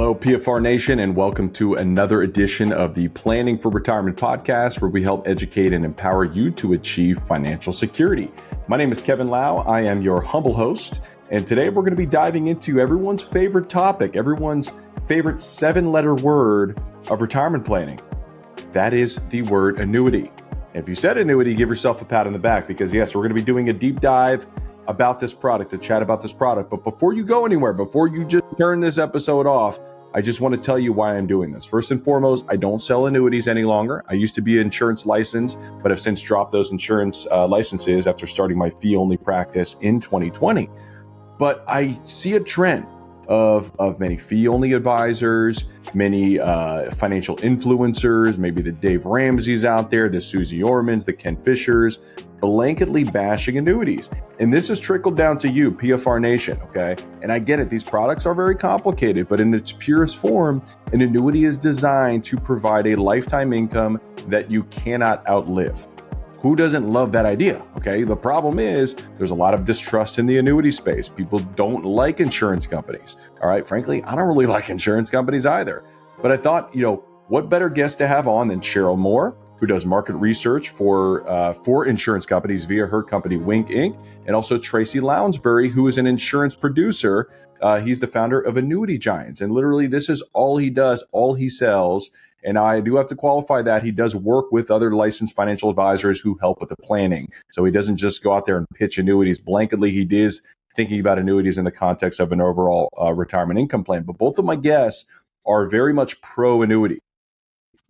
Hello, PFR Nation, and welcome to another edition of the Planning for Retirement podcast, where we help educate and empower you to achieve financial security. My name is Kevin Lau. I am your humble host, and today we're going to be diving into everyone's favorite topic, everyone's favorite 7-letter word of retirement planning. That is the word annuity. If you said annuity, give yourself a pat on the back, because yes, we're going to be doing a deep dive about this product, to chat about this product. But before you go anywhere, before you just turn this episode off, I just want to tell you why I'm doing this. First and foremost, I don't sell annuities any longer. I used to be an insurance licensed, but have since dropped those insurance licenses after starting my fee-only practice in 2020. But I see a trend of many fee-only advisors, many financial influencers, maybe the Dave Ramseys out there, the Susie Ormans, the Ken Fishers, blanketly bashing annuities. And this has trickled down to you, PFR Nation, okay? And I get it, these products are very complicated, but in its purest form, an annuity is designed to provide a lifetime income that you cannot outlive. Who doesn't love that idea? Okay. The problem is there's a lot of distrust in the annuity space. People don't like insurance companies. All right. Frankly, I don't really like insurance companies either. But I thought, what better guest to have on than Sheryl Moore, who does market research for insurance companies via her company, Wink Inc., and also Tracy Lownsberry, who is an insurance producer. He's the founder of Annuity Giants. And literally, this is all he does, all he sells. And I do have to qualify that he does work with other licensed financial advisors who help with the planning. So he doesn't just go out there and pitch annuities blanketly. He is thinking about annuities in the context of an overall retirement income plan. But both of my guests are very much pro annuity.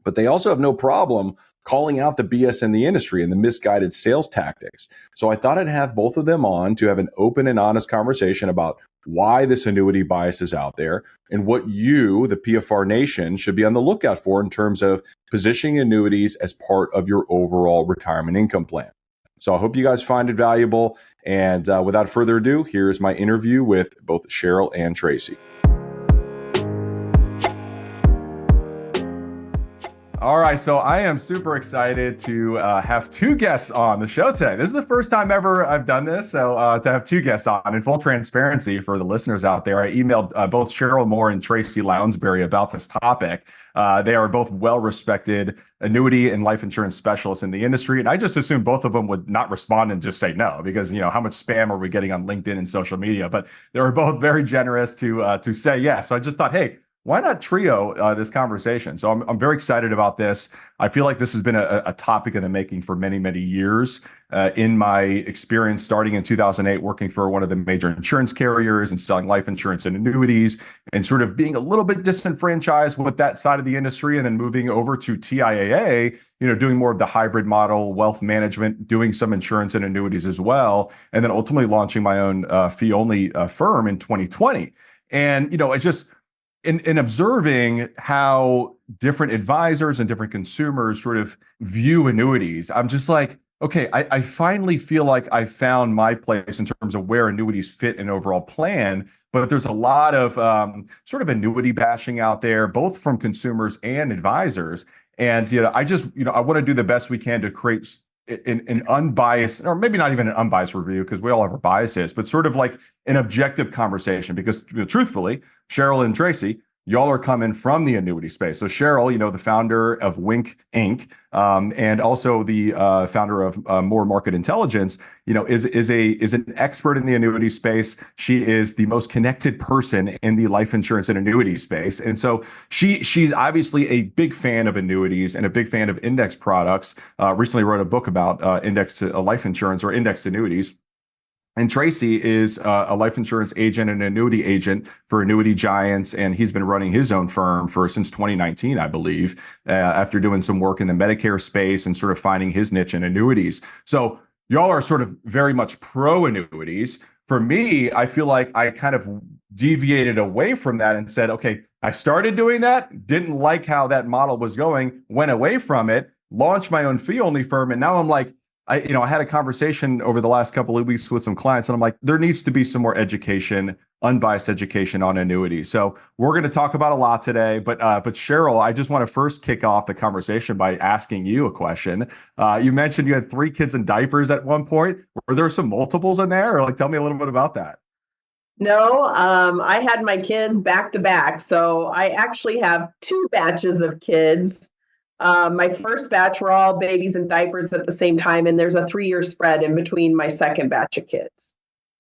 But they also have no problem calling out the BS in the industry and the misguided sales tactics. So I thought I'd have both of them on to have an open and honest conversation about why this annuity bias is out there and what you, the PFR Nation, should be on the lookout for in terms of positioning annuities as part of your overall retirement income plan. So I hope you guys find it valuable. And without further ado, here's my interview with both Sheryl and Tracy. All right, so I am super excited to have two guests on the show today. This is the first time ever I've done this, so to have two guests on. In full transparency for the listeners out there, I emailed both Sheryl Moore and Tracy Lownsberry about this topic. They are both well-respected annuity and life insurance specialists in the industry, and I just assumed both of them would not respond and just say no, because how much spam are we getting on LinkedIn and social media? But they were both very generous to say yes. So I just thought, hey, why not trio this conversation? So I'm very excited about this. I feel like this has been a topic in the making for many, many years. In my experience, starting in 2008, working for one of the major insurance carriers and selling life insurance and annuities, and sort of being a little bit disenfranchised with that side of the industry, and then moving over to TIAA, doing more of the hybrid model, wealth management, doing some insurance and annuities as well, and then ultimately launching my own fee-only firm in 2020. And it's just in observing how different advisors and different consumers sort of view annuities, I'm just like, okay, I finally feel like I found my place in terms of where annuities fit in overall plan. But there's a lot of sort of annuity bashing out there, both from consumers and advisors. And I want to do the best we can to create an unbiased, or maybe not even an unbiased review, because we all have our biases, but sort of like an objective conversation. Because truthfully, Sheryl and Tracy, y'all are coming from the annuity space. So Sheryl, the founder of Wink Inc., and also the founder of More Market Intelligence, is an expert in the annuity space. She is the most connected person in the life insurance and annuity space, and so she's obviously a big fan of annuities and a big fan of index products. Recently wrote a book about index life insurance or indexed annuities. And Tracy is a life insurance agent and annuity agent for Annuity Giants, and he's been running his own firm since 2019, I believe, after doing some work in the Medicare space and sort of finding his niche in annuities. So y'all are sort of very much pro annuities. For me, I feel like I kind of deviated away from that and said, okay, I started doing that, didn't like how that model was going, went away from it, launched my own fee-only firm, and now I'm like, I had a conversation over the last couple of weeks with some clients, and I'm like, there needs to be some more education, unbiased education on annuities. So we're going to talk about a lot today, but Sheryl, I just want to first kick off the conversation by asking you a question. You mentioned you had 3 kids in diapers at one point. Were there some multiples in there, or tell me a little bit about that? No, I had my kids back to back. So I actually have two batches of kids. My first batch were all babies and diapers at the same time, and there's a 3-year spread in between my second batch of kids.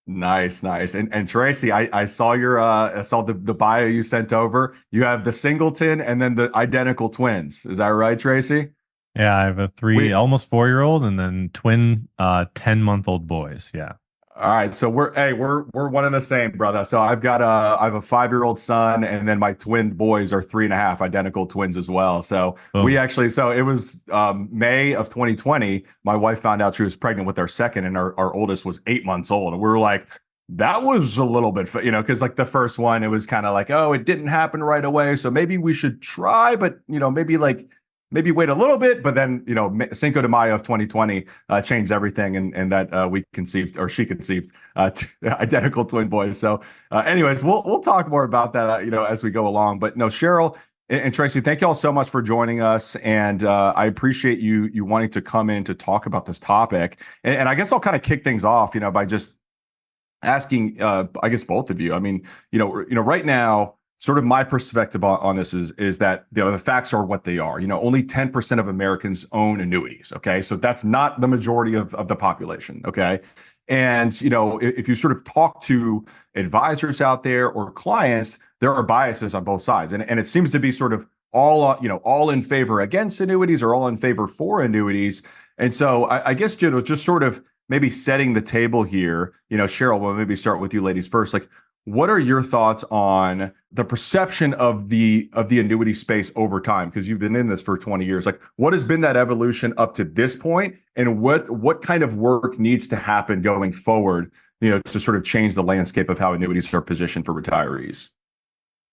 Nice, nice. And Tracy, I saw I saw the bio you sent over. You have the singleton and then the identical twins. Is that right, Tracy? Yeah, I have a three, We almost 4-year-old, and then twin, 10-month-old boys. Yeah. All right, so we're one and the same, brother. So I have a 5-year-old son, and then my twin boys are 3.5, identical twins as well. So we Boom. actually, so it was May of 2020. My wife found out she was pregnant with our second, and our oldest was 8 months old, and we were like, that was a little bit, because like the first one, it was kind of like, oh, it didn't happen right away, so maybe we should try, but maybe wait a little bit, but then Cinco de Mayo of 2020 changed everything, and that we conceived, or she conceived, identical twin boys. So, anyways, we'll talk more about that, as we go along. But no, Sheryl and Tracy, thank you all so much for joining us, and I appreciate you wanting to come in to talk about this topic. And I guess I'll kind of kick things off, by just asking, I guess both of you. I mean, right now, sort of my perspective on this is that the facts are what they are. Only 10% of Americans own annuities. Okay, so that's not the majority of the population. Okay, and if you sort of talk to advisors out there or clients, there are biases on both sides, and it seems to be sort of all in favor against annuities or all in favor for annuities. And so I guess just sort of maybe setting the table here, Sheryl, we'll maybe start with you ladies first. Like, what are your thoughts on the perception of the annuity space over time? Because you've been in this for 20 years. Like, what has been that evolution up to this point, and what kind of work needs to happen going forward, to sort of change the landscape of how annuities are positioned for retirees?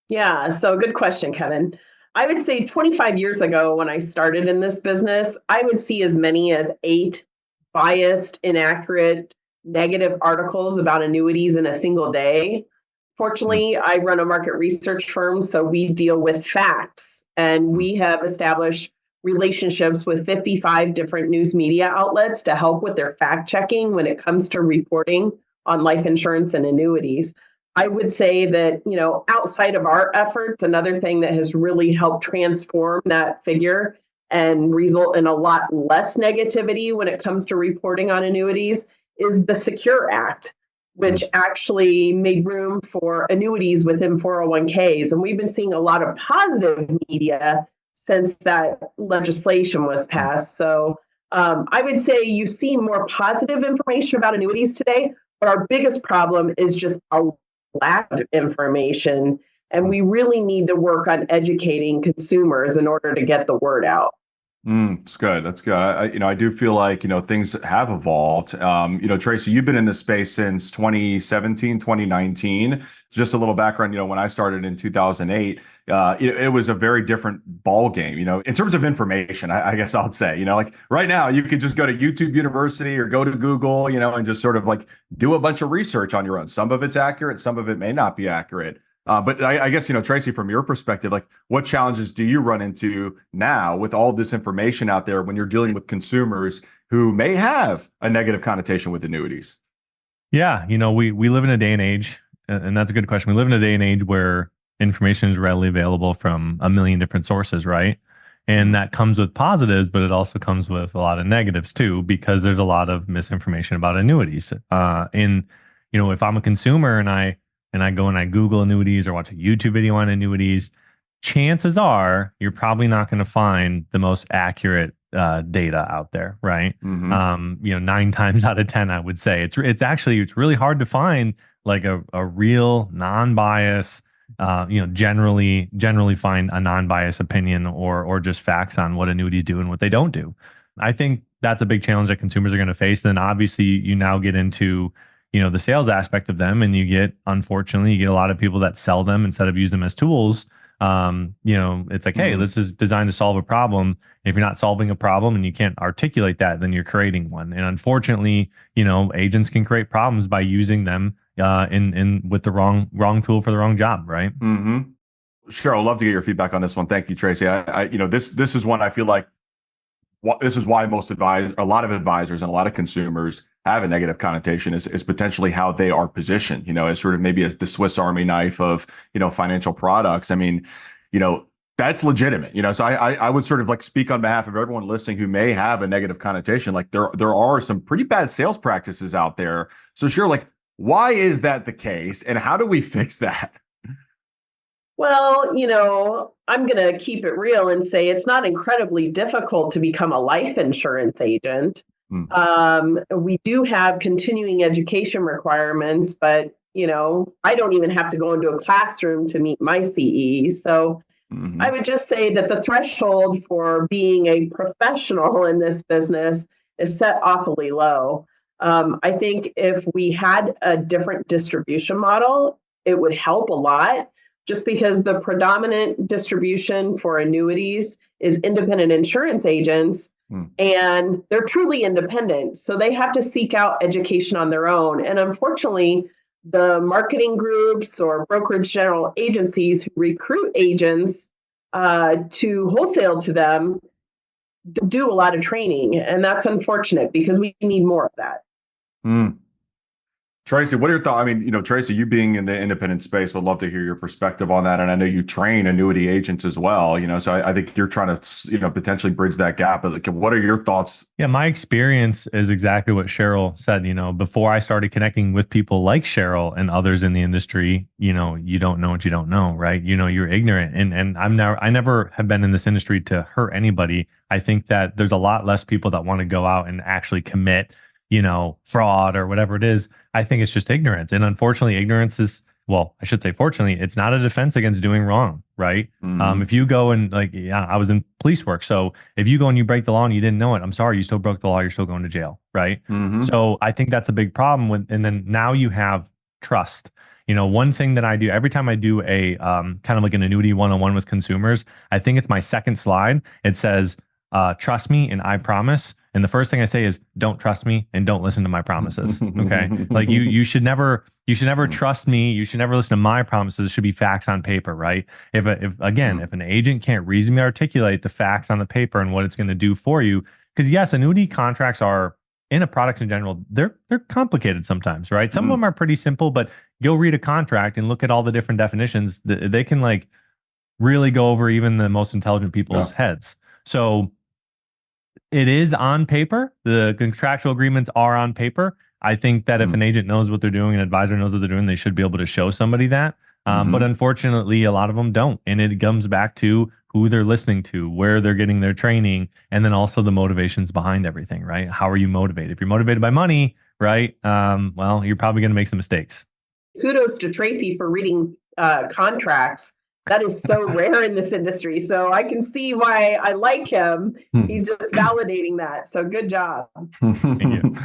Yeah, so good question, Kevin. I would say 25 years ago, when I started in this business, I would see as many as 8 biased, inaccurate, negative articles about annuities in a single day. Fortunately, I run a market research firm, so we deal with facts, and we have established relationships with 55 different news media outlets to help with their fact checking when it comes to reporting on life insurance and annuities. I would say that, outside of our efforts, another thing that has really helped transform that figure and result in a lot less negativity when it comes to reporting on annuities is the Secure Act, which actually made room for annuities within 401ks. And we've been seeing a lot of positive media since that legislation was passed. So I would say you've seen more positive information about annuities today, but our biggest problem is just a lack of information. And we really need to work on educating consumers in order to get the word out. It's good. That's good. I do feel like, things have evolved. Tracy, you've been in this space since 2017, 2019. Just a little background, when I started in 2008, it was a very different ball game, in terms of information, I guess I'll say, like right now you could just go to YouTube University or go to Google, and just sort of like do a bunch of research on your own. Some of it's accurate, some of it may not be accurate. But I guess, Tracy, from your perspective, like what challenges do you run into now with all this information out there when you're dealing with consumers who may have a negative connotation with annuities? Yeah, we live in a day and age, and that's a good question. We live in a day and age where information is readily available from a million different sources, right? And that comes with positives, but it also comes with a lot of negatives too, because there's a lot of misinformation about annuities. If I'm a consumer and I go and I Google annuities or watch a YouTube video on annuities, chances are you're probably not going to find the most accurate data out there, right? 9 times out of 10, I would say it's really hard to find like a real non-bias, generally find a non-biased opinion or just facts on what annuities do and what they don't do. I think that's a big challenge that consumers are going to face. And then obviously you now get into the sales aspect of them, and unfortunately, you get a lot of people that sell them instead of use them as tools. It's like, hey, this is designed to solve a problem. If you're not solving a problem and you can't articulate that, then you're creating one. And unfortunately, agents can create problems by using them with the wrong tool for the wrong job, right? Sheryl, I'd love to get your feedback on this one. Thank you, Tracy. This is one I feel like this is why a lot of advisors and a lot of consumers have a negative connotation is potentially how they are positioned, as sort of maybe the Swiss Army knife of, financial products. I mean, that's legitimate, so I would sort of like speak on behalf of everyone listening who may have a negative connotation. Like there are some pretty bad sales practices out there. So sure, like, why is that the case and how do we fix that? Well, I'm going to keep it real and say it's not incredibly difficult to become a life insurance agent. We do have continuing education requirements, but, I don't even have to go into a classroom to meet my CE. So I would just say that the threshold for being a professional in this business is set awfully low. I think if we had a different distribution model, it would help a lot. Just because the predominant distribution for annuities is independent insurance agents, and they're truly independent. So they have to seek out education on their own. And unfortunately, the marketing groups or brokerage general agencies who recruit agents to wholesale to them do a lot of training. And that's unfortunate because we need more of that. Tracy, what are your thoughts? I mean, Tracy, you being in the independent space, would love to hear your perspective on that. And I know you train annuity agents as well, so I think you're trying to, potentially bridge that gap. But what are your thoughts? Yeah, my experience is exactly what Sheryl said. Before I started connecting with people like Sheryl and others in the industry, you don't know what you don't know, right? You're ignorant. And I never have been in this industry to hurt anybody. I think that there's a lot less people that want to go out and actually commit fraud or whatever it is. I think it's just ignorance. And unfortunately, ignorance is, well, I should say, fortunately, it's not a defense against doing wrong, right? If you go and I was in police work. So if you go and you break the law and you didn't know it, I'm sorry, you still broke the law. You're still going to jail, right? So I think that's a big problem and then now you have trust. One thing that I do every time I do a kind of like an annuity one-on-one with consumers, I think it's my second slide. It says, trust me and I promise. And the first thing I say is, don't trust me and don't listen to my promises. Okay. Like you should never trust me. You should never listen to my promises. It should be facts on paper, right? If an agent can't reasonably articulate the facts on the paper and what it's going to do for you, because yes, annuity contracts are in a product in general, they're complicated sometimes, right? Some of them are pretty simple, but you'll read a contract and look at all the different definitions. They can like really go over even the most intelligent people's heads. So it is on paper. The contractual agreements are on paper. I think that if an agent knows what they're doing, an advisor knows what they're doing, they should be able to show somebody that. But unfortunately, a lot of them don't. And it comes back to who they're listening to, where they're getting their training, and then also the motivations behind everything, right? How are you motivated? If you're motivated by money, right? Well, you're probably going to make some mistakes. Kudos to Tracy for reading contracts. That is so rare in this industry. So I can see why I like him. He's just validating that. So good job. Thank you.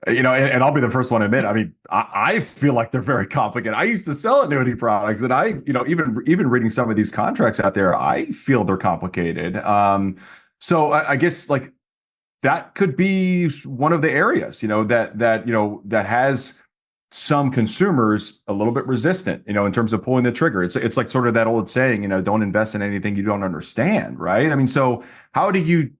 And I'll be the first one to admit, I mean, I feel like they're very complicated. I used to sell annuity products and even reading some of these contracts out there, I feel they're complicated. So I guess like that could be one of the areas, that has some consumers a little bit resistant, in terms of pulling the trigger. It's like sort of that old saying, don't invest in anything you don't understand, right? I mean, so how do you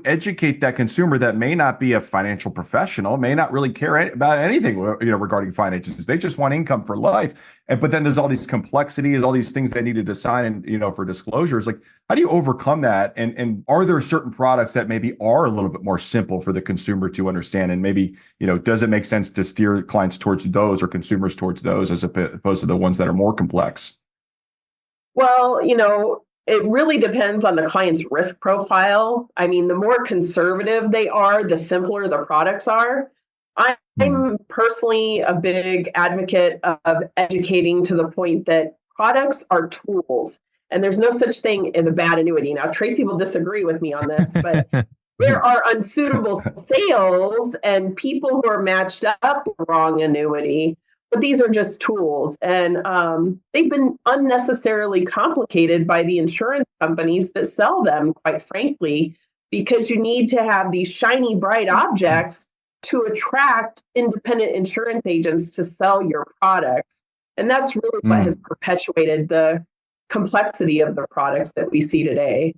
educate that consumer that may not be a financial professional, may not really care about anything, regarding finances? They just want income for life. But then there's all these complexities, all these things they need to decide and, for disclosures. Like, how do you overcome that? And are there certain products that maybe are a little bit more simple for the consumer to understand? And maybe, does it make sense to steer clients towards those or consumers towards those as opposed to the ones that are more complex? Well, it really depends on the client's risk profile. I mean, the more conservative they are, the simpler the products are. I'm personally a big advocate of educating to the point that products are tools, and there's no such thing as a bad annuity. Now, Tracy will disagree with me on this, but there are unsuitable sales and people who are matched up with wrong annuity. But these are just tools, and they've been unnecessarily complicated by the insurance companies that sell them, quite frankly, because you need to have these shiny, bright objects to attract independent insurance agents to sell your products. And that's really what has perpetuated the complexity of the products that we see today.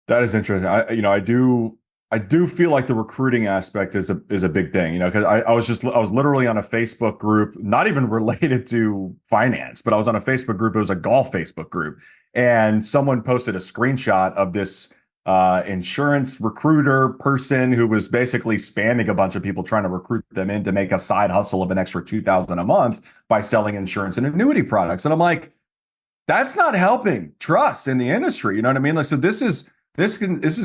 That is interesting. I do I do feel like the recruiting aspect is a big thing, because I was literally on a Facebook group, not even related to finance, but I was on a Facebook group. It was a golf Facebook group, and someone posted a screenshot of this insurance recruiter person who was basically spamming a bunch of people trying to recruit them in to make a side hustle of an extra 2,000 a month by selling insurance and annuity products. And I'm like, that's not helping trust in the industry. You know what I mean? Like, so this is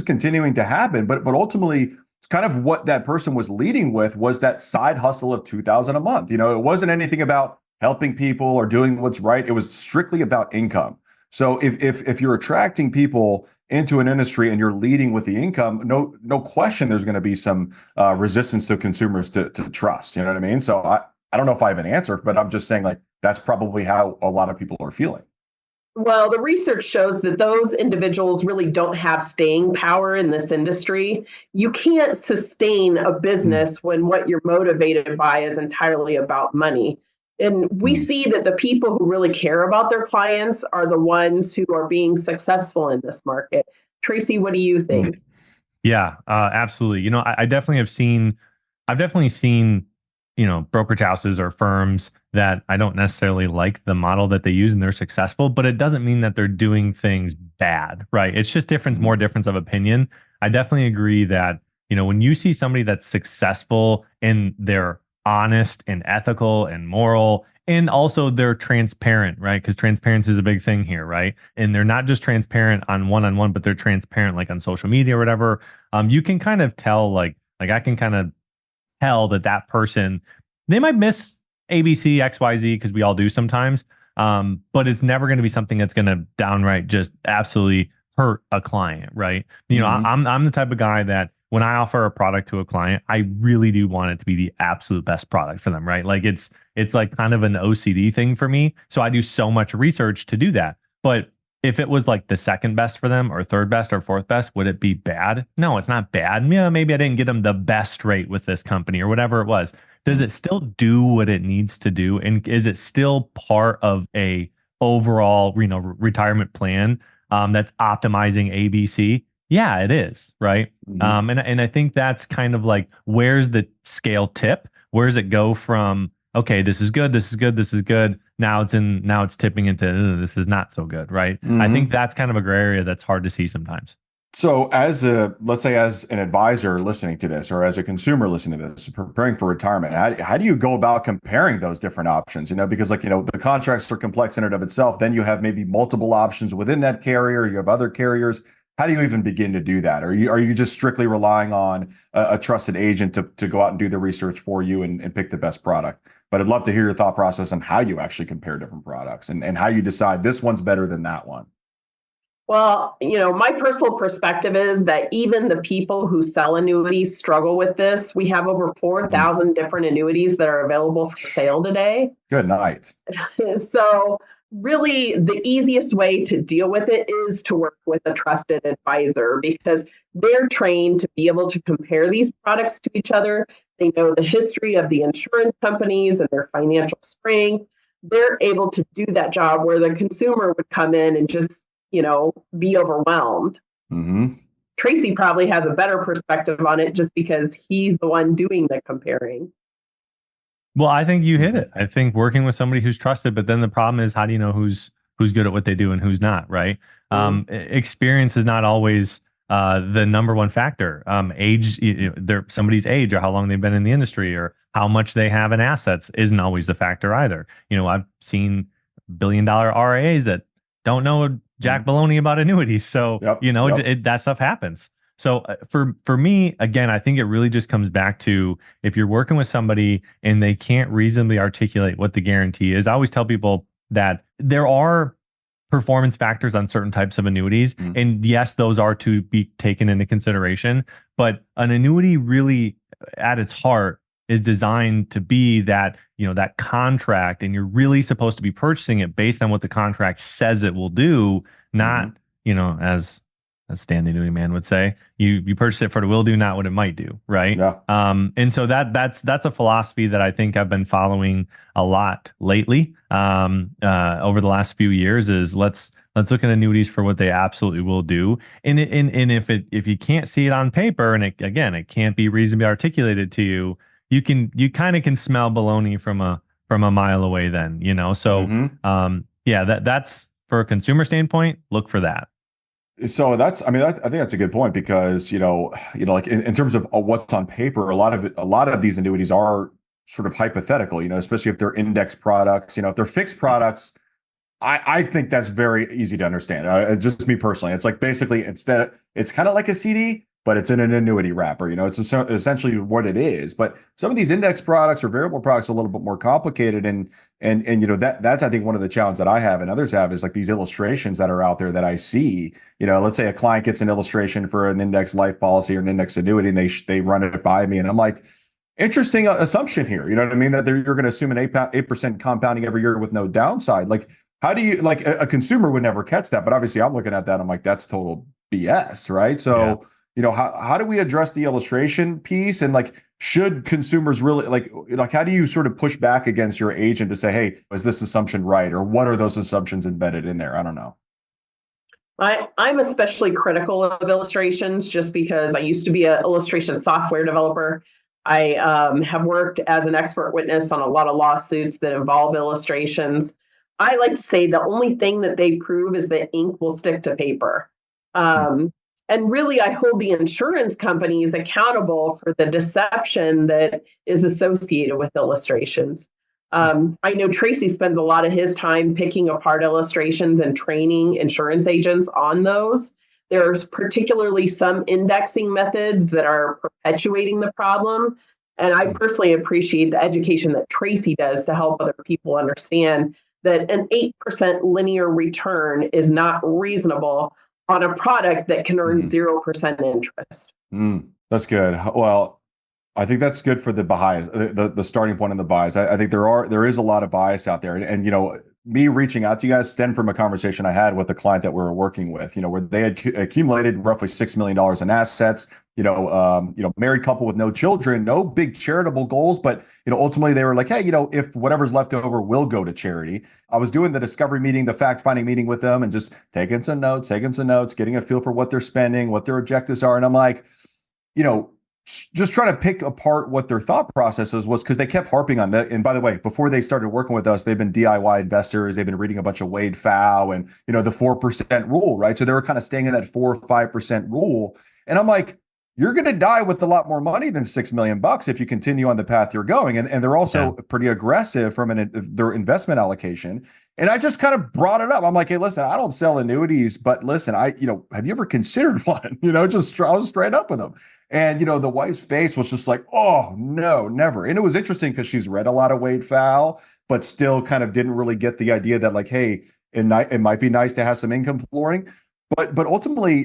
continuing to happen, but ultimately, kind of what that person was leading with was that side hustle of 2,000 a month. It wasn't anything about helping people or doing what's right. It was strictly about income. So if you're attracting people into an industry and you're leading with the income, no question, there's going to be some resistance to consumers to trust. You know what I mean? So I don't know if I have an answer, but I'm just saying, like, that's probably how a lot of people are feeling. Well, the research shows that those individuals really don't have staying power in this industry. You can't sustain a business when what you're motivated by is entirely about money. And we see that the people who really care about their clients are the ones who are being successful in this market. Tracy, what do you think? Yeah, absolutely. I've definitely seen, brokerage houses or firms that I don't necessarily like the model that they use and they're successful, but it doesn't mean that they're doing things bad, right? It's just more difference of opinion. I definitely agree that, when you see somebody that's successful and they're honest and ethical and moral, and also they're transparent, right? Because transparency is a big thing here, right? And they're not just transparent on one-on-one, but they're transparent like on social media or whatever. You can kind of tell, like I can kind of tell that person, they might miss ABC, XYZ, because we all do sometimes. But it's never going to be something that's going to downright just absolutely hurt a client, right? I'm the type of guy that when I offer a product to a client, I really do want it to be the absolute best product for them, right? Like it's like kind of an OCD thing for me. So I do so much research to do that. But if it was like the second best for them or third best or fourth best, would it be bad? No, it's not bad. Yeah, maybe I didn't get them the best rate with this company or whatever it was. Does it still do what it needs to do? And is it still part of a overall, retirement plan that's optimizing ABC? Yeah, it is, right? And I think that's kind of like, where's the scale tip? Where does it go from, okay, this is good, this is good, this is good. Now it's tipping into this is not so good, right? I think that's kind of a gray area that's hard to see sometimes. So let's say as an advisor listening to this, or as a consumer listening to this, preparing for retirement, how do you go about comparing those different options? Because the contracts are complex in and of itself. Then you have maybe multiple options within that carrier. You have other carriers. How do you even begin to do that? Are you just strictly relying on a trusted agent to go out and do the research for you and pick the best product? But I'd love to hear your thought process on how you actually compare different products and how you decide this one's better than that one. Well, my personal perspective is that even the people who sell annuities struggle with this. We have over 4,000 different annuities that are available for sale today. Good night. So really, the easiest way to deal with it is to work with a trusted advisor, because they're trained to be able to compare these products to each other. They know the history of the insurance companies and their financial strength. They're able to do that job where the consumer would come in and just be overwhelmed. Tracy probably has a better perspective on it just because he's the one doing the comparing. Well, I think you hit it. I think working with somebody who's trusted, but then the problem is, how do you know who's good at what they do and who's not, right? Experience is not always the number one factor. Age, somebody's age or how long they've been in the industry or how much they have in assets isn't always the factor either. I've seen billion-dollar RIAs that don't know jack baloney about annuities. So, that stuff happens. So for me, again, I think it really just comes back to, if you're working with somebody and they can't reasonably articulate what the guarantee is. I always tell people that there are performance factors on certain types of annuities. And yes, those are to be taken into consideration. But an annuity really, at its heart, is designed to be that, that contract, and you're really supposed to be purchasing it based on what the contract says it will do, not, as as Stan the Annuity Man would say. You purchase it for the will do, not what it might do, right? Yeah. And so that's a philosophy that I think I've been following a lot lately. Over the last few years is let's look at annuities for what they absolutely will do. And if you can't see it on paper, and it can't be reasonably articulated to you, you kind of can smell baloney from a mile away then, So that's for a consumer standpoint, look for that. So I think that's a good point because, like in terms of what's on paper, a lot of these annuities are sort of hypothetical, especially if they're index products, if they're fixed products. I think that's very easy to understand. Just me personally, it's like basically it's kind of like a CD, but it's in an annuity wrapper. It's essentially what it is. But some of these index products or variable products are a little bit more complicated, and that's I think one of the challenges that I have and others have is like these illustrations that are out there that I see. Let's say a client gets an illustration for an index life policy or an index annuity, and they run it by me, and I'm like, interesting assumption here. You know what I mean? That you're going to assume an 8% compounding every year with no downside. Like, how do you, like a consumer would never catch that, but obviously I'm looking at that, I'm like, that's total BS, right? So, how do we address the illustration piece, and like, should consumers really like how do you sort of push back against your agent to say, hey, is this assumption right, or what are those assumptions embedded in there? I don't know. I'm especially critical of illustrations just because I used to be an illustration software developer. I have worked as an expert witness on a lot of lawsuits that involve illustrations. I like to say the only thing that they prove is that ink will stick to paper. And really, I hold the insurance companies accountable for the deception that is associated with illustrations. I know Tracy spends a lot of his time picking apart illustrations and training insurance agents on those. There's particularly some indexing methods that are perpetuating the problem. And I personally appreciate the education that Tracy does to help other people understand that an 8% linear return is not reasonable on a product that can earn 0% interest. That's good. Well, I think that's good for the bias, the starting point in the bias. I think there is a lot of bias out there, and me reaching out to you guys stemmed from a conversation I had with a client that we were working with, where they had accumulated roughly $6 million in assets, married couple with no children, no big charitable goals, but, ultimately they were like, hey, if whatever's left over will go to charity. I was doing the discovery meeting, the fact finding meeting with them, and just taking some notes, getting a feel for what they're spending, what their objectives are. And I'm like, just trying to pick apart what their thought processes was, because they kept harping on that. And by the way, before they started working with us, they've been DIY investors. They've been reading a bunch of Wade Pfau and, the 4% rule, right? So they were kind of staying in that 4 or 5% rule. And I'm like, you're going to die with a lot more money than $6 million if you continue on the path you're going. And they're also pretty aggressive from their investment allocation. And I just kind of brought it up. I'm like, hey, listen, I don't sell annuities, but listen, have you ever considered one? I was straight up with them. And, the wife's face was just like, oh, no, never. And it was interesting because she's read a lot of Wade Pfau, but still kind of didn't really get the idea that, like, hey, it might be nice to have some income flooring. But ultimately,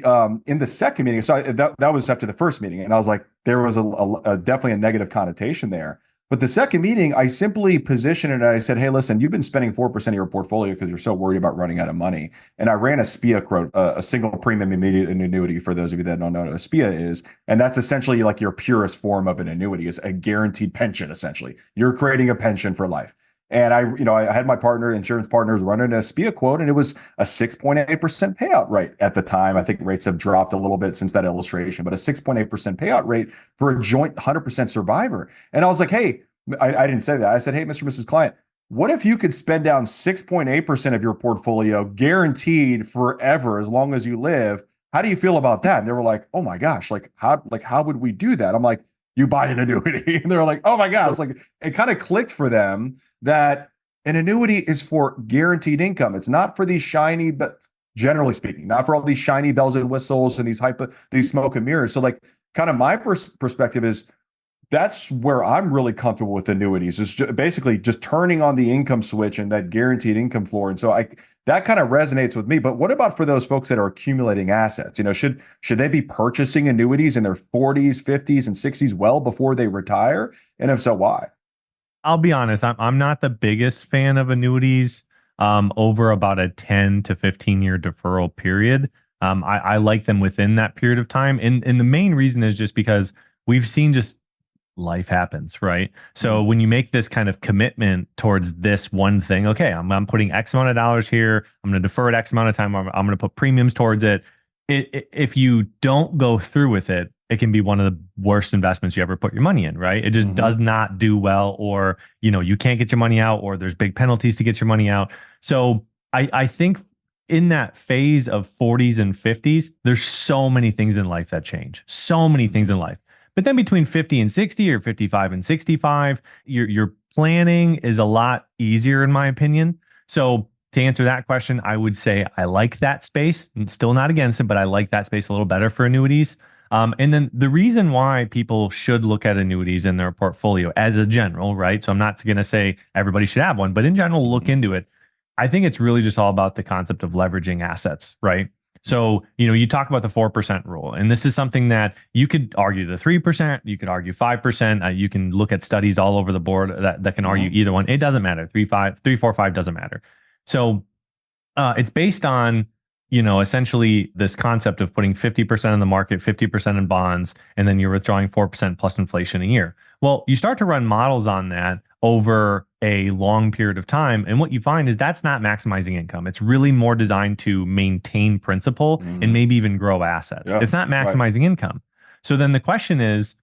in the second meeting, so that was after the first meeting, and I was like, there was a definitely a negative connotation there. But the second meeting, I simply positioned it and I said, hey, listen, you've been spending 4% of your portfolio because you're so worried about running out of money. And I ran a SPIA quote, a single premium immediate annuity, for those of you that don't know what a SPIA is. And that's essentially like your purest form of an annuity, is a guaranteed pension, essentially. You're creating a pension for life. And I had my insurance partners running a SPIA quote, and it was a 6.8% payout rate at the time. I think rates have dropped a little bit since that illustration, but a 6.8% payout rate for a joint 100% survivor. And I was like, hey, I didn't say that. I said, hey, Mr. and Mrs. Client, what if you could spend down 6.8% of your portfolio guaranteed forever as long as you live? How do you feel about that? And they were like, oh my gosh, how would we do that? I'm like, you buy an annuity. And they're like, oh my gosh, like it kind of clicked for them that an annuity is for guaranteed income. It's not for these shiny, but generally speaking, not for all these shiny bells and whistles and these smoke and mirrors. So like kind of my perspective is that's where I'm really comfortable with annuities, is basically just turning on the income switch and that guaranteed income floor. And so that kind of resonates with me. But what about for those folks that are accumulating assets? Should they be purchasing annuities in their 40s, 50s, and 60s well before they retire? And if so, why? I'll be honest, I'm not the biggest fan of annuities over about a 10 to 15 year deferral period. I like them within that period of time. And the main reason is just because we've seen just life happens, right? So when you make this kind of commitment towards this one thing, okay, I'm putting X amount of dollars here, I'm going to defer it X amount of time, I'm going to put premiums towards it. If you don't go through with it, it can be one of the worst investments you ever put your money in, right? It just does not do well, or you can't get your money out, or there's big penalties to get your money out. So I think in that phase of 40s and 50s, there's so many things in life that change. So many things in life. But then between 50 and 60 or 55 and 65, your planning is a lot easier, in my opinion. So to answer that question, I would say I like that space. I'm still not against it, but I like that space a little better for annuities. And then the reason why people should look at annuities in their portfolio as a general, right? So I'm not going to say everybody should have one, but in general, look into it. I think it's really just all about the concept of leveraging assets, right? So, you talk about the 4% rule, and this is something that you could argue the 3%, you could argue 5%. You can look at studies all over the board that can argue either one. It doesn't matter. 3, 4, 5 doesn't matter. So it's based on, essentially this concept of putting 50% in the market, 50% in bonds, and then you're withdrawing 4% plus inflation a year. Well, you start to run models on that over a long period of time. And what you find is that's not maximizing income. It's really more designed to maintain principal and maybe even grow assets. Yeah, it's not maximizing income. So then the question is,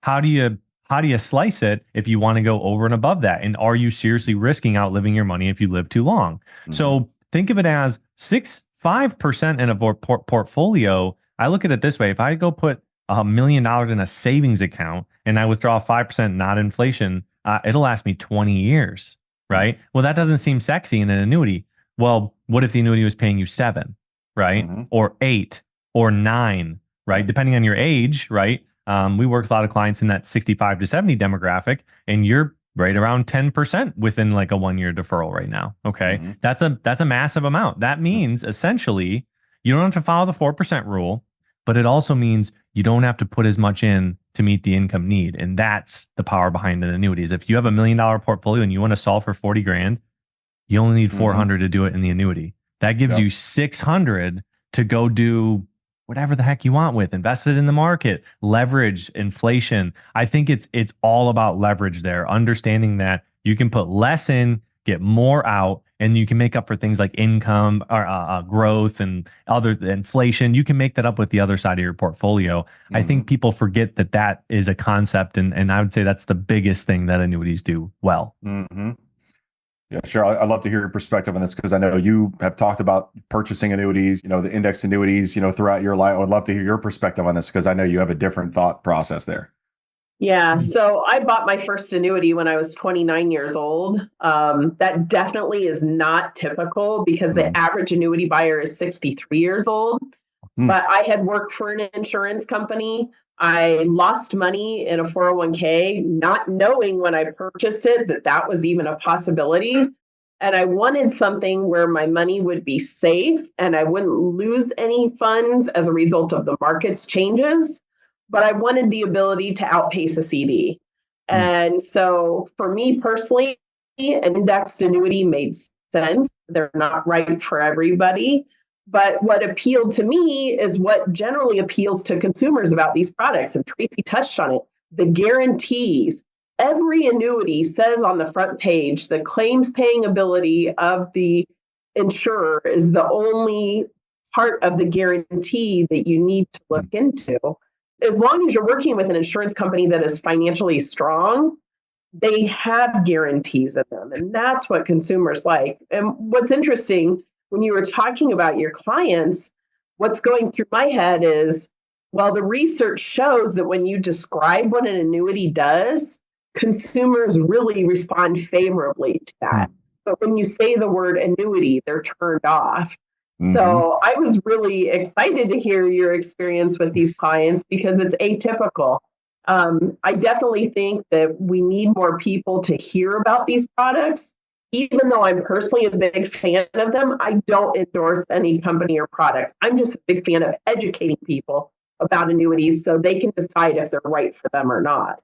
how do you slice it if you want to go over and above that? And are you seriously risking outliving your money if you live too long? So think of it as 5% in a portfolio. I look at it this way. If I go put $1 million in a savings account and I withdraw 5%, not inflation, it'll last me 20 years, right? Well, that doesn't seem sexy in an annuity. Well, what if the annuity was paying you 7, right? Or 8 or 9, right? Depending on your age, right? We work with a lot of clients in that 65 to 70 demographic, and you're right around 10% within like a 1-year deferral right now. Okay. That's a massive amount. That means essentially you don't have to follow the 4% rule, but it also means you don't have to put as much in to meet the income need. And that's the power behind an annuity. Is if you have $1 million portfolio and you want to solve for 40 grand, you only need 400 to do it in the annuity. That gives you 600 to go do whatever the heck you want with, invest it in the market, leverage inflation. I think it's all about leverage there, understanding that you can put less in, get more out, and you can make up for things like income or growth and other inflation. You can make that up with the other side of your portfolio. I think people forget that is a concept, and I would say that's the biggest thing that annuities do well. Yeah, sure. I'd love to hear your perspective on this, because I know you have talked about purchasing annuities, the index annuities, throughout your life. I would love to hear your perspective on this, because I know you have a different thought process there. Yeah. So I bought my first annuity when I was 29 years old. That definitely is not typical, because the average annuity buyer is 63 years old. But I had worked for an insurance company. I lost money in a 401k, not knowing when I purchased it that was even a possibility. And I wanted something where my money would be safe and I wouldn't lose any funds as a result of the market's changes. But I wanted the ability to outpace a CD. And so for me personally, an indexed annuity made sense. They're not right for everybody. But what appealed to me is what generally appeals to consumers about these products. And Tracy touched on it, the guarantees. Every annuity says on the front page, the claims paying ability of the insurer is the only part of the guarantee that you need to look into. As long as you're working with an insurance company that is financially strong, they have guarantees in them. And that's what consumers like. And what's interesting, when you were talking about your clients, what's going through my head is, well, the research shows that when you describe what an annuity does, consumers really respond favorably to that. But when you say the word annuity, they're turned off. So I was really excited to hear your experience with these clients, because it's atypical. I definitely think that we need more people to hear about these products. Even though I'm personally a big fan of them, I don't endorse any company or product. I'm just a big fan of educating people about annuities so they can decide if they're right for them or not.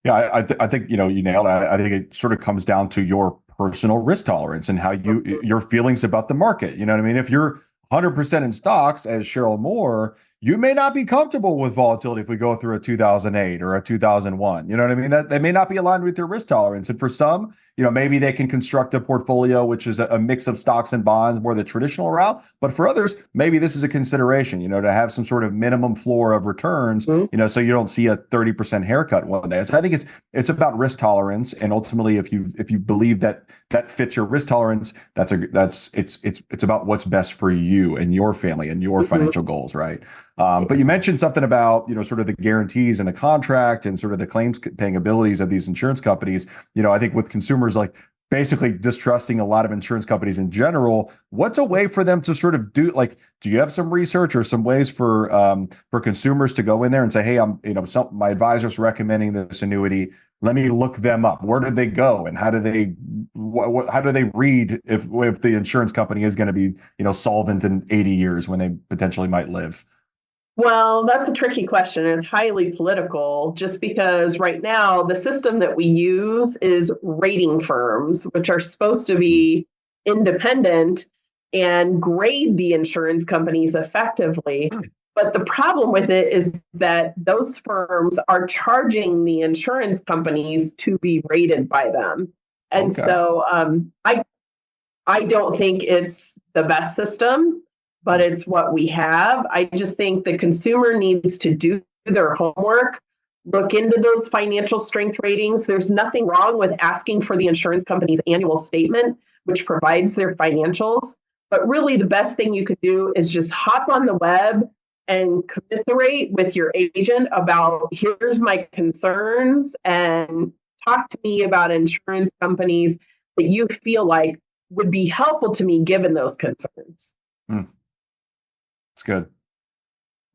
Yeah, I think, you nailed it. I think it sort of comes down to your personal risk tolerance and how your feelings about the market. You know what I mean? If you're 100% in stocks as Sheryl Moore, you may not be comfortable with volatility if we go through a 2008 or a 2001. You know what I mean? That may not be aligned with your risk tolerance. And for some, maybe they can construct a portfolio which is a mix of stocks and bonds, more the traditional route. But for others, maybe this is a consideration, to have some sort of minimum floor of returns, so you don't see a 30% haircut one day. So I think it's about risk tolerance, and ultimately, if you believe that fits your risk tolerance, it's about what's best for you and your family and your financial goals, right? But you mentioned something about, sort of the guarantees in the contract and sort of the claims paying abilities of these insurance companies. I think with consumers like basically distrusting a lot of insurance companies in general, what's a way for them to sort of do you have some research or some ways for consumers to go in there and say, hey, my advisor's recommending this annuity. Let me look them up. Where did they go, and how do they read if the insurance company is going to be solvent in 80 years when they potentially might live? Well, that's a tricky question. It's highly political, just because right now the system that we use is rating firms, which are supposed to be independent and grade the insurance companies effectively. But the problem with it is that those firms are charging the insurance companies to be rated by them. And so I don't think it's the best system, but it's what we have. I just think the consumer needs to do their homework, look into those financial strength ratings. There's nothing wrong with asking for the insurance company's annual statement, which provides their financials. But really, the best thing you could do is just hop on the web and commiserate with your agent about, here's my concerns, and talk to me about insurance companies that you feel like would be helpful to me given those concerns. That's good.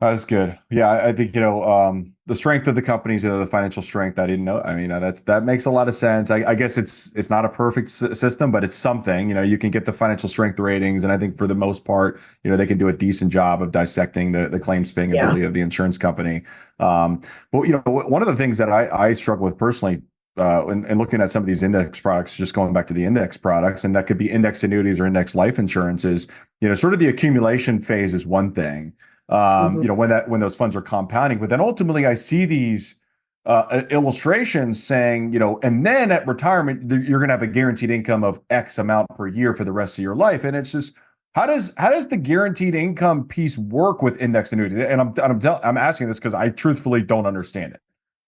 That's good. Yeah, I think, the strength of the companies, the financial strength, I didn't know. I mean, that makes a lot of sense. I guess it's not a perfect system, but it's something. You can get the financial strength ratings, and I think for the most part, they can do a decent job of dissecting the claims paying ability of the insurance company. But one of the things that I struggle with personally, and looking at some of these index products, just going back to the index products, and that could be index annuities or index life insurance, is sort of the accumulation phase is one thing. When those funds are compounding, but then ultimately I see these illustrations saying, and then at retirement you're going to have a guaranteed income of X amount per year for the rest of your life, and it's just how does the guaranteed income piece work with index annuity? And I'm asking this because I truthfully don't understand it.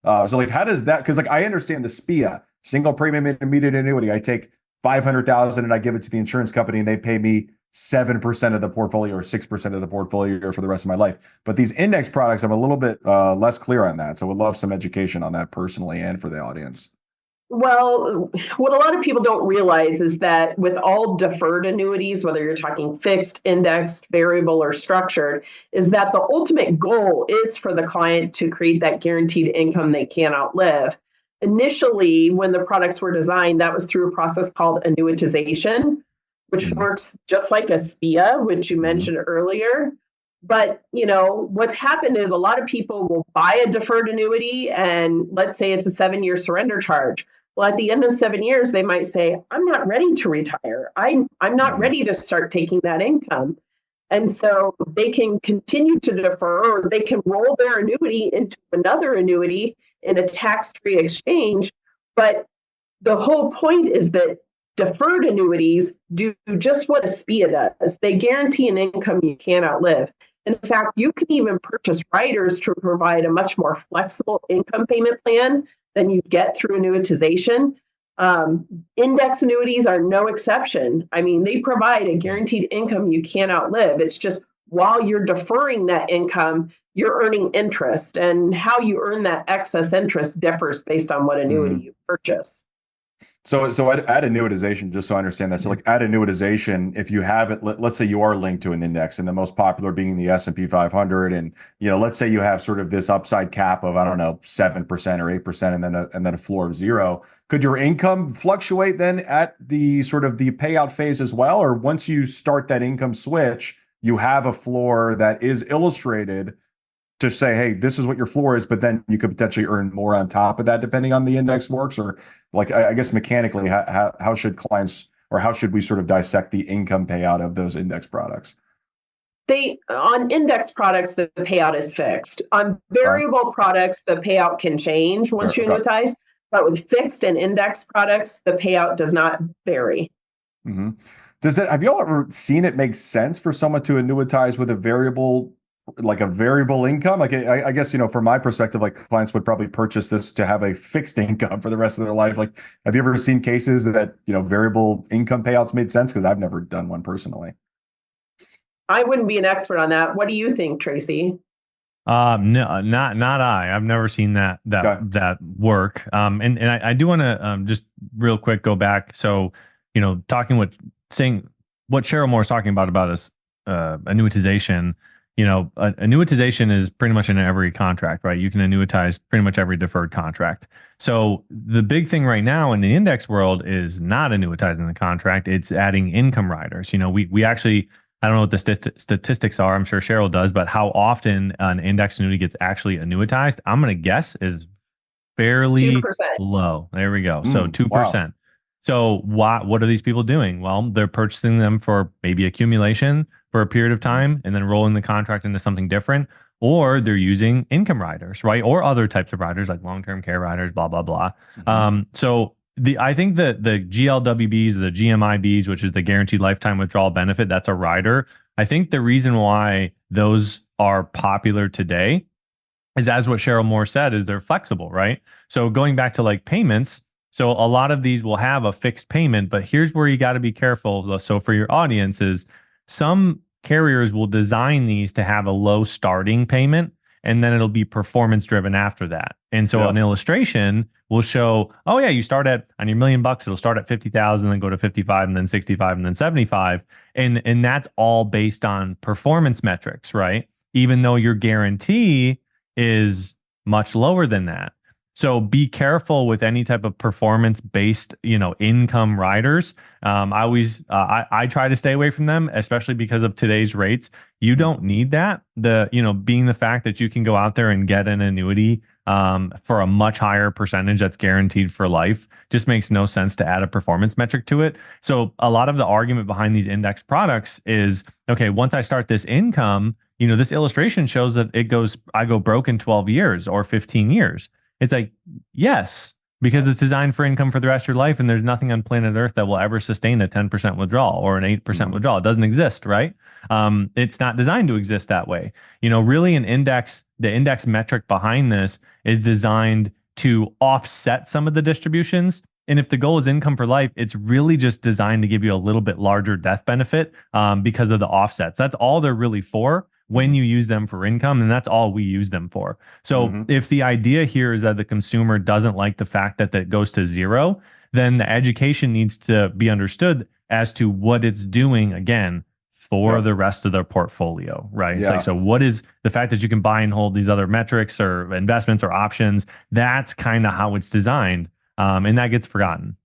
So how does that? Because I understand the SPIA, single premium immediate annuity. I take 500,000 and I give it to the insurance company, and they pay me 7% of the portfolio or 6% of the portfolio for the rest of my life. But these index products, I'm a little bit less clear on that. So would love some education on that personally and for the audience. Well, what a lot of people don't realize is that with all deferred annuities, whether you're talking fixed, indexed, variable, or structured, is that the ultimate goal is for the client to create that guaranteed income they can't outlive. Initially, when the products were designed, that was through a process called annuitization, which works just like a SPIA, which you mentioned earlier. But, what's happened is a lot of people will buy a deferred annuity, and let's say it's a 7-year surrender charge. Well, at the end of 7 years, they might say, I'm not ready to retire. I'm not ready to start taking that income. And so they can continue to defer, or they can roll their annuity into another annuity in a tax-free exchange. But the whole point is that deferred annuities do just what a SPIA does. They guarantee an income you can't outlive. In fact, you can even purchase riders to provide a much more flexible income payment plan than you get through annuitization. Index annuities are no exception. I mean, they provide a guaranteed income you can't outlive. It's just while you're deferring that income, you're earning interest, and how you earn that excess interest differs based on what annuity you purchase. So at annuitization, just so I understand that, so at annuitization, if you have it, let's say you are linked to an index, and the most popular being the S&P 500, and let's say you have sort of this upside cap of 7% or 8%, and then a floor of 0. Could your income fluctuate then at the sort of the payout phase as well, or once you start that income switch, you have a floor that is illustrated to say, hey, this is what your floor is, but then you could potentially earn more on top of that depending on the index works? Or I guess mechanically, how should clients, or how should we sort of dissect the income payout of those index products? On index products, the payout is fixed. On variable products, the payout can change once you annuitize, but with fixed and index products, the payout does not vary. Mm-hmm. Have you all ever seen it make sense for someone to annuitize with a variable income? Like, I guess, from my perspective, like clients would probably purchase this to have a fixed income for the rest of their life. Like, have you ever seen cases that, variable income payouts made sense? Because I've never done one personally. I wouldn't be an expert on that. What do you think, Tracy? No, not I. I've never seen that work. And I do want to just real quick go back. So, saying what Sheryl Moore is talking about is annuitization. Annuitization is pretty much in every contract, right? You can annuitize pretty much every deferred contract. So the big thing right now in the index world is not annuitizing the contract. It's adding income riders. We actually, I don't know what the statistics are. I'm sure Sheryl does, but how often an index annuity gets actually annuitized, I'm going to guess is fairly 2%. Low. There we go. So 2%. Wow. So what are these people doing? Well, they're purchasing them for maybe accumulation for a period of time and then rolling the contract into something different, or they're using income riders, right? Or other types of riders like long-term care riders, blah, blah, blah. Mm-hmm. I think that the GLWBs, the GMIBs, which is the guaranteed lifetime withdrawal benefit, that's a rider. I think the reason why those are popular today is, as what Sheryl Moore said, is they're flexible, right? So going back to like payments, so a lot of these will have a fixed payment, but here's where you got to be careful. So for your audience is some carriers will design these to have a low starting payment, and then it'll be performance driven after that. And so an illustration will show, oh yeah, you start on your $1 million, it'll start at 50,000, then go to 55, and then 65, and then 75. And that's all based on performance metrics, right? Even though your guarantee is much lower than that. So be careful with any type of performance-based, income riders. I try to stay away from them, especially because of today's rates. You don't need that. Being the fact that you can go out there and get an annuity for a much higher percentage that's guaranteed for life just makes no sense to add a performance metric to it. So a lot of the argument behind these index products is, okay, once I start this income, this illustration shows that I go broke in 12 years or 15 years. It's like, yes, because it's designed for income for the rest of your life, and there's nothing on planet Earth that will ever sustain a 10% withdrawal or an 8% withdrawal. It doesn't exist, right? It's not designed to exist that way. Really the index metric behind this is designed to offset some of the distributions. And if the goal is income for life, it's really just designed to give you a little bit larger death benefit because of the offsets. That's all they're really for when you use them for income, and that's all we use them for. So if the idea here is that the consumer doesn't like the fact that that goes to zero, then the education needs to be understood as to what it's doing, again, for the rest of their portfolio, right? It's like, so what is the fact that you can buy and hold these other metrics or investments or options? That's kind of how it's designed, and that gets forgotten.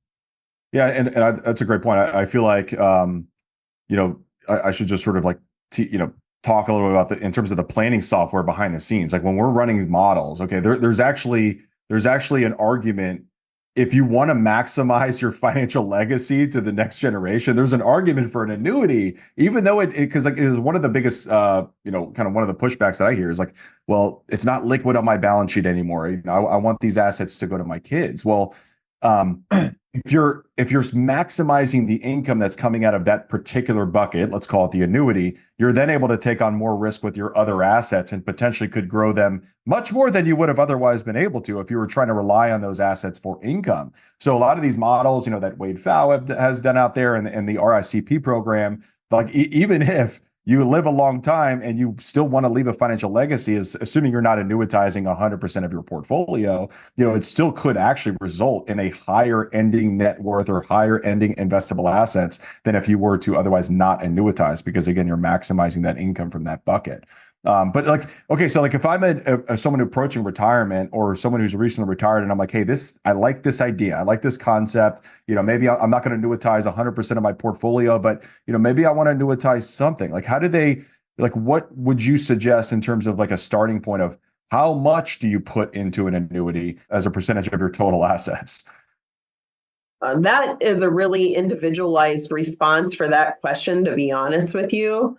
Yeah, and that's a great point. I feel like, I should just sort of like, talk a little bit about in terms of the planning software behind the scenes. Like when we're running models, okay, there's actually an argument. If you want to maximize your financial legacy to the next generation, there's an argument for an annuity, even though because like it is one of the biggest, kind of one of the pushbacks that I hear is like, well, it's not liquid on my balance sheet anymore. I want these assets to go to my kids. Well, if you're maximizing the income that's coming out of that particular bucket, let's call it the annuity, you're then able to take on more risk with your other assets and potentially could grow them much more than you would have otherwise been able to if you were trying to rely on those assets for income. So a lot of these models, that Wade Pfau has done out there and the RICP program, like even if you live a long time and you still want to leave a financial legacy, is assuming you're not annuitizing 100% of your portfolio, it still could actually result in a higher ending net worth or higher ending investable assets than if you were to otherwise not annuitize, because again, you're maximizing that income from that bucket. But like, okay, so like if I'm someone approaching retirement or someone who's recently retired and I'm like, hey, I like this idea. I like this concept. Maybe I'm not going to annuitize 100% of my portfolio, but, maybe I want to annuitize something. Like, what would you suggest in terms of like a starting point of how much do you put into an annuity as a percentage of your total assets? That is a really individualized response for that question, to be honest with you.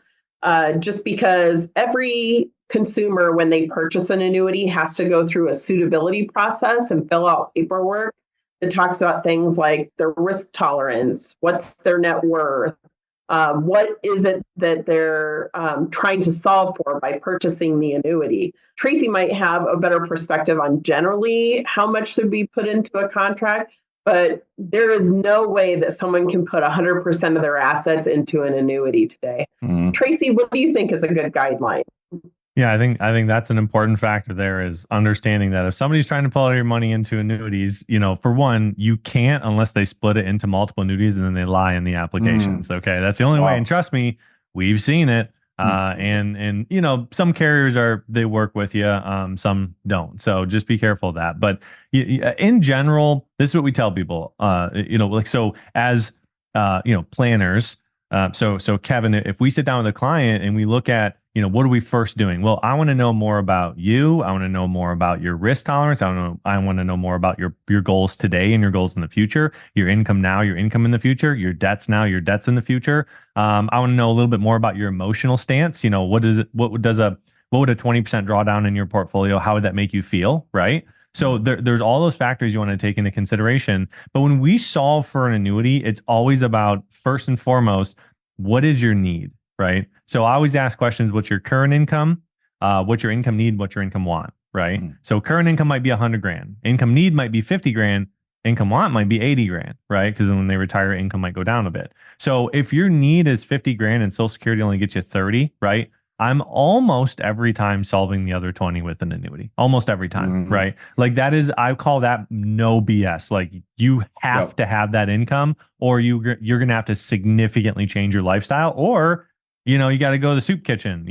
just because every consumer, when they purchase an annuity, has to go through a suitability process and fill out paperwork that talks about things like their risk tolerance, what's their net worth, what is it that they're trying to solve for by purchasing the annuity. Tracy might have a better perspective on generally how much should be put into a contract, but there is no way that someone can put 100% of their assets into an annuity today. Tracy, what do you think is a good guideline? Yeah, I think that's an important factor there, is understanding that if somebody's trying to pull all your money into annuities, for one, you can't unless they split it into multiple annuities and then they lie in the applications. Okay, that's the only way. And trust me, we've seen it. And some carriers they work with you, some don't. So just be careful of that. But in general, this is what we tell people. So as planners. So Kevin, if we sit down with a client and we look at, what are we first doing? Well, I want to know more about you. I want to know more about your risk tolerance. I want to know more about your goals today and your goals in the future, your income now, your income in the future, your debts now, your debts in the future. I want to know a little bit more about your emotional stance. What would a 20% drawdown in your portfolio, how would that make you feel? Right. So there's all those factors you want to take into consideration. But when we solve for an annuity, it's always about, first and foremost, what is your need, right? So I always ask questions: what's your current income? What's your income need? What's your income want, right? So current income might be 100 grand. Income need might be 50 grand. Income want might be 80 grand, right? Because when they retire, income might go down a bit. So if your need is 50 grand and Social Security only gets you 30, right? I'm almost every time solving the other 20 with an annuity. Almost every time, right? Like I call that no BS. Like you have to have that income, or you're going to have to significantly change your lifestyle, or, you got to go to the soup kitchen,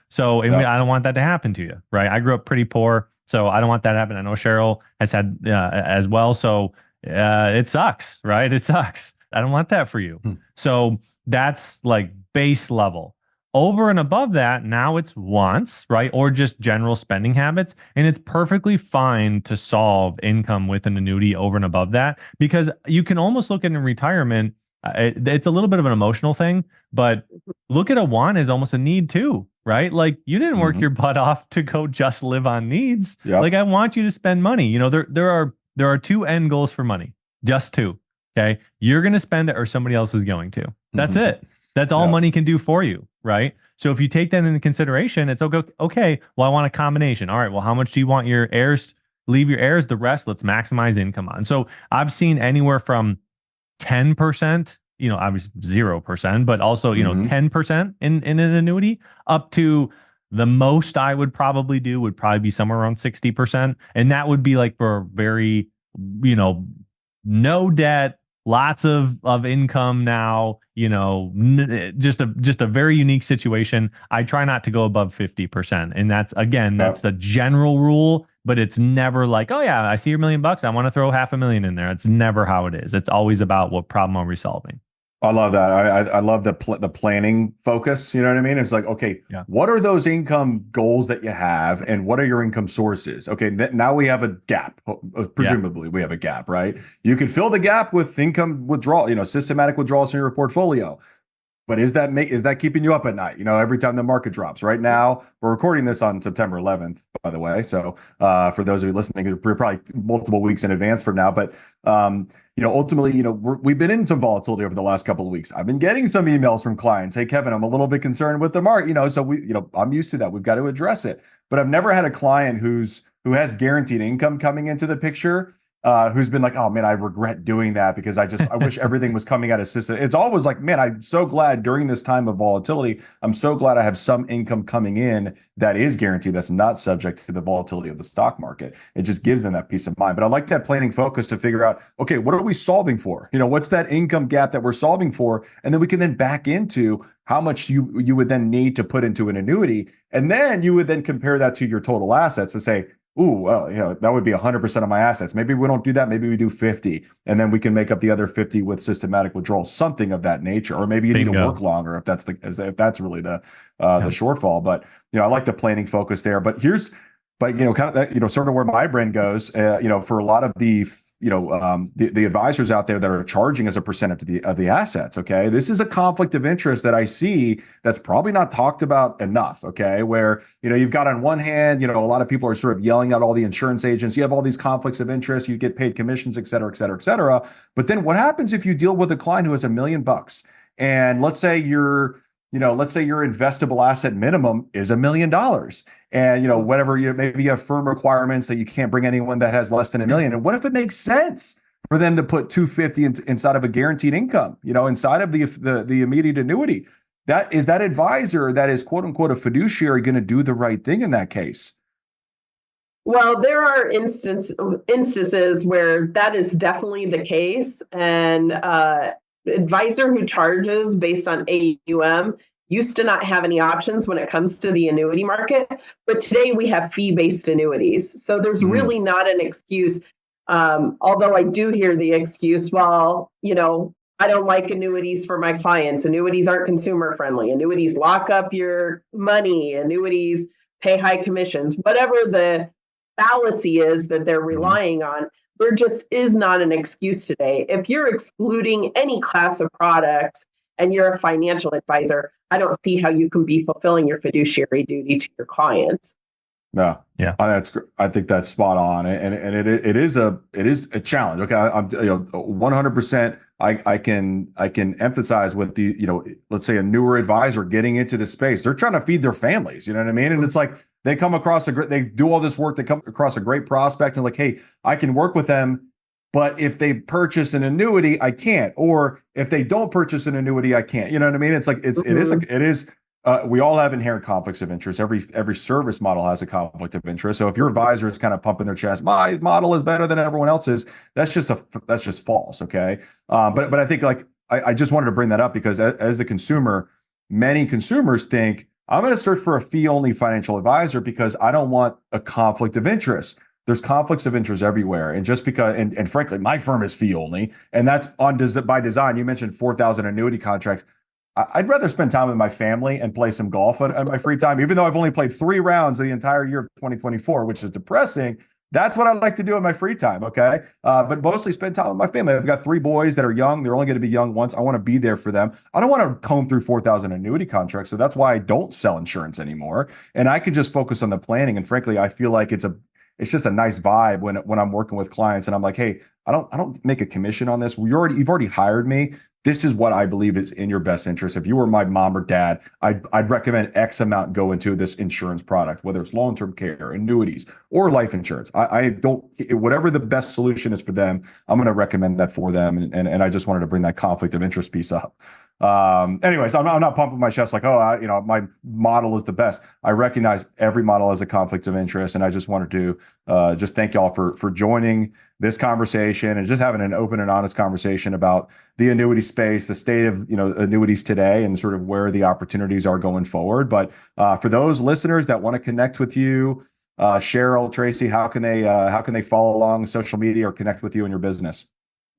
So I don't want that to happen to you, right? I grew up pretty poor, so I don't want that to happen. I know Sheryl has had as well. So it sucks, right? It sucks. I don't want that for you. So that's like base level. Over and above that, now it's wants, right? Or just general spending habits. And it's perfectly fine to solve income with an annuity over and above that, because you can almost look at in retirement. It's a little bit of an emotional thing, but look at a want as almost a need too, right? Like you didn't work your butt off to go just live on needs. Like I want you to spend money. There are two end goals for money, just two. Okay. You're going to spend it or somebody else is going to. That's it. That's all money can do for you, right? So if you take that into consideration, it's okay, well, I want a combination. All right, well, how much do you want your heirs? Leave your heirs the rest. Let's maximize income on. So I've seen anywhere from 10%, obviously 0%, but also, 10% in an annuity, up to the most I would probably do would probably be somewhere around 60%. And that would be like for a very, no debt, lots of income now, just a very unique situation. I try not to go above 50%. And that's the general rule, but it's never like, oh yeah, I see your $1 million, I want to throw $500,000 in there. It's never how it is. It's always about what problem are we solving. I love that. I love the planning focus. You know what I mean? It's like, okay, what are those income goals that you have, and what are your income sources? Okay, now we have a gap. Presumably, we have a gap, right? You can fill the gap with income withdrawal, systematic withdrawals in your portfolio. But is that keeping you up at night? Every time the market drops. Right now, we're recording this on September 11th, by the way. So for those of you listening, we're probably multiple weeks in advance from now. But ultimately, we've been in some volatility over the last couple of weeks. I've been getting some emails from clients. Hey, Kevin, I'm a little bit concerned with the market. So I'm used to that. We've got to address it. But I've never had a client who has guaranteed income coming into the picture, who's been like, oh man, I regret doing that because I wish everything was coming out of system. It's always like, man, I'm so glad during this time of volatility, I'm so glad I have some income coming in that is guaranteed, that's not subject to the volatility of the stock market. It just gives them that peace of mind. But I like that planning focus to figure out, okay, what are we solving for? What's that income gap that we're solving for? And then we can then back into how much you would then need to put into an annuity. And then you would then compare that to your total assets to say, ooh, well, that would be 100% of my assets. Maybe we don't do that. Maybe we do 50, and then we can make up the other 50 with systematic withdrawal, something of that nature. Or maybe you need to work longer if that's really the shortfall. But I like the planning focus there. But here's but kind of that, sort of where my brain goes, for a lot of the the advisors out there that are charging as a percentage of the assets. Okay, this is a conflict of interest that I see that's probably not talked about enough. Okay, where you've got on one hand, a lot of people are sort of yelling at all the insurance agents. You have all these conflicts of interest. You get paid commissions, et cetera, et cetera, et cetera. But then what happens if you deal with a client who has $1 million, and let's say your investable asset minimum is $1 million, and whatever, maybe you have firm requirements that you can't bring anyone that has less than $1 million. And what if it makes sense for them to put 250 inside of a guaranteed income, inside of the immediate annuity? That advisor that is quote unquote a fiduciary going to do the right thing in that case? Well, there are instances where that is definitely the case, and advisor who charges based on AUM used to not have any options when it comes to the annuity market, but today we have fee-based annuities. So there's really not an excuse. Although I do hear the excuse, well, I don't like annuities for my clients. Annuities aren't consumer friendly. Annuities lock up your money. Annuities pay high commissions. Whatever the fallacy is that they're relying on, there just is not an excuse today. If you're excluding any class of products and you're a financial advisor, I don't see how you can be fulfilling your fiduciary duty to your clients. No, yeah, I think that's spot on, and it is a challenge. Okay, I'm 100%. I can emphasize with the let's say a newer advisor getting into the space, they're trying to feed their families. You know what I mean? And it's like they come across they do all this work, they come across a great prospect, and like, hey, I can work with them. But if they purchase an annuity, I can't. Or if they don't purchase an annuity, I can't. You know what I mean? It's like it is. We all have inherent conflicts of interest. Every service model has a conflict of interest. So if your advisor is kind of pumping their chest, my model is better than everyone else's, that's just false. Okay. But I think I just wanted to bring that up because as the consumer, many consumers think I'm going to search for a fee-only financial advisor because I don't want a conflict of interest. There's conflicts of interest everywhere. And just because, and frankly, my firm is fee only, and that's by design. You mentioned 4,000 annuity contracts. I'd rather spend time with my family and play some golf on my free time, even though I've only played 3 rounds the entire year of 2024, which is depressing. That's what I like to do in my free time. Okay. But mostly spend time with my family. I've got 3 boys that are young. They're only going to be young once. I want to be there for them. I don't want to comb through 4,000 annuity contracts. So that's why I don't sell insurance anymore. And I can just focus on the planning. And frankly, I feel like it's just a nice vibe when I'm working with clients and I'm like, hey, I don't make a commission on this. You've already hired me. This is what I believe is in your best interest. If you were my mom or dad, I'd recommend X amount go into this insurance product, whether it's long-term care, annuities, or life insurance. I don't, whatever the best solution is for them, I'm going to recommend that for them. And I just wanted to bring that conflict of interest piece up. Anyways, I'm not pumping my chest like, my model is the best. I recognize every model has a conflict of interest. And I just wanted to just thank y'all for joining this conversation and just having an open and honest conversation about the annuity space, the state of annuities today, and sort of where the opportunities are going forward. But for those listeners that want to connect with you, Sheryl, Tracy, how can they follow along social media or connect with you in your business?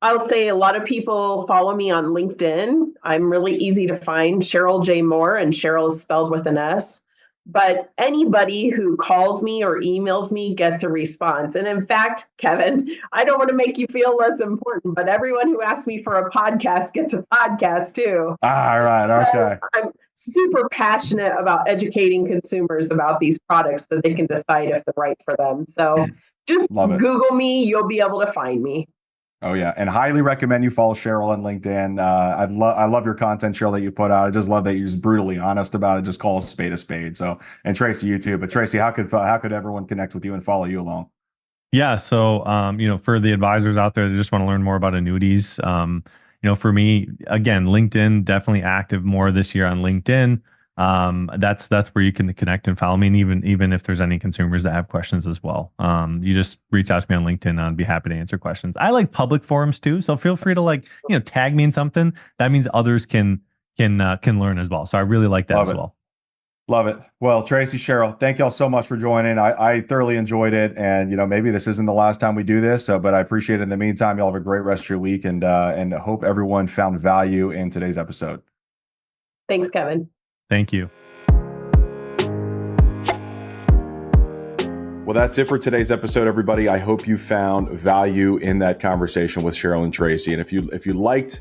I'll say a lot of people follow me on LinkedIn. I'm really easy to find, Sheryl J. Moore, and Sheryl is spelled with an S. But anybody who calls me or emails me gets a response. And in fact, Kevin, I don't want to make you feel less important, but everyone who asks me for a podcast gets a podcast too. All right. Okay. I'm super passionate about educating consumers about these products so they can decide if they're right for them. So just Google me, you'll be able to find me. Oh yeah, and highly recommend you follow Sheryl on LinkedIn. I love your content, Sheryl, that you put out. I just love that you're just brutally honest about it. Just call a spade a spade. So, and Tracy, you too. But Tracy, how could everyone connect with you and follow you along? Yeah, so for the advisors out there that just want to learn more about annuities, for me, again, LinkedIn, definitely active more this year on LinkedIn. That's where you can connect and follow me. And even if there's any consumers that have questions as well, you just reach out to me on LinkedIn and I'd be happy to answer questions. I like public forums too. So feel free to tag me in something. That means others can learn as well. So I really like that as well. Love it. Well, Tracy, Sheryl, thank y'all so much for joining. I thoroughly enjoyed it. And, maybe this isn't the last time we do this, but I appreciate it. In the meantime, y'all have a great rest of your week and hope everyone found value in today's episode. Thanks, Kevin. Thank you. Well, that's it for today's episode, everybody. I hope you found value in that conversation with Sheryl and Tracy. And if you liked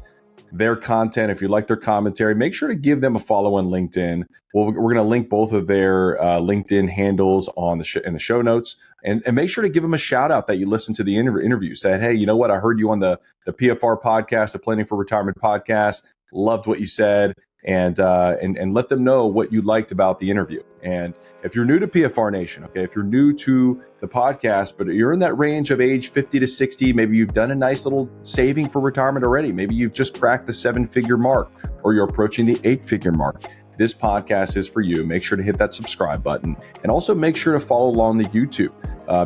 their content, if you like their commentary, make sure to give them a follow on LinkedIn. Well, we're going to link both of their LinkedIn handles on in the show notes, and make sure to give them a shout out that you listened to the interview. Say, hey, you know what? I heard you on the PFR podcast, the Planning for Retirement podcast. Loved what you said. And let them know what you liked about the interview. And if you're new to PFR Nation, okay, if you're new to the podcast, but you're in that range of age 50 to 60, maybe you've done a nice little saving for retirement already. Maybe you've just cracked the 7-figure mark, or you're approaching the 8-figure mark. This podcast is for you. Make sure to hit that subscribe button, and also make sure to follow along the YouTube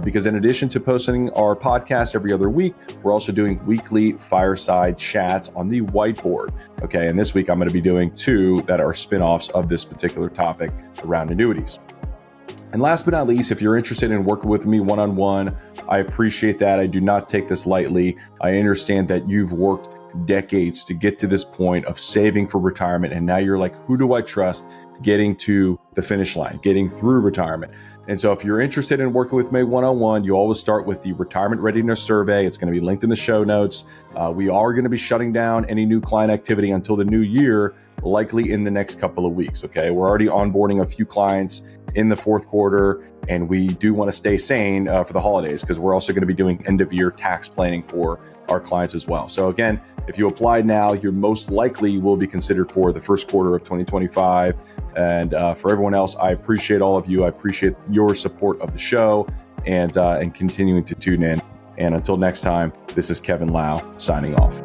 because in addition to posting our podcast every other week, we're also doing weekly fireside chats on the whiteboard. Okay, and this week I'm going to be doing 2 that are spinoffs of this particular topic around annuities. And last but not least, if you're interested in working with me one-on-one, I appreciate that. I do not take this lightly. I understand that you've worked decades to get to this point of saving for retirement, and now you're like, who do I trust getting to the finish line, getting through retirement? And so if you're interested in working with me one-on-one, you always start with the retirement readiness survey. It's going to be linked in the show notes. We are going to be shutting down any new client activity until the new year, likely in the next couple of weeks. Okay, we're already onboarding a few clients in the fourth quarter, and we do want to stay sane for the holidays, because we're also going to be doing end of year tax planning for our clients as well. So again, if you apply now, you most likely will be considered for the first quarter of 2025. And for everyone else, I appreciate all of you. I appreciate your support of the show and continuing to tune in. And until next time, this is Kevin Lau signing off.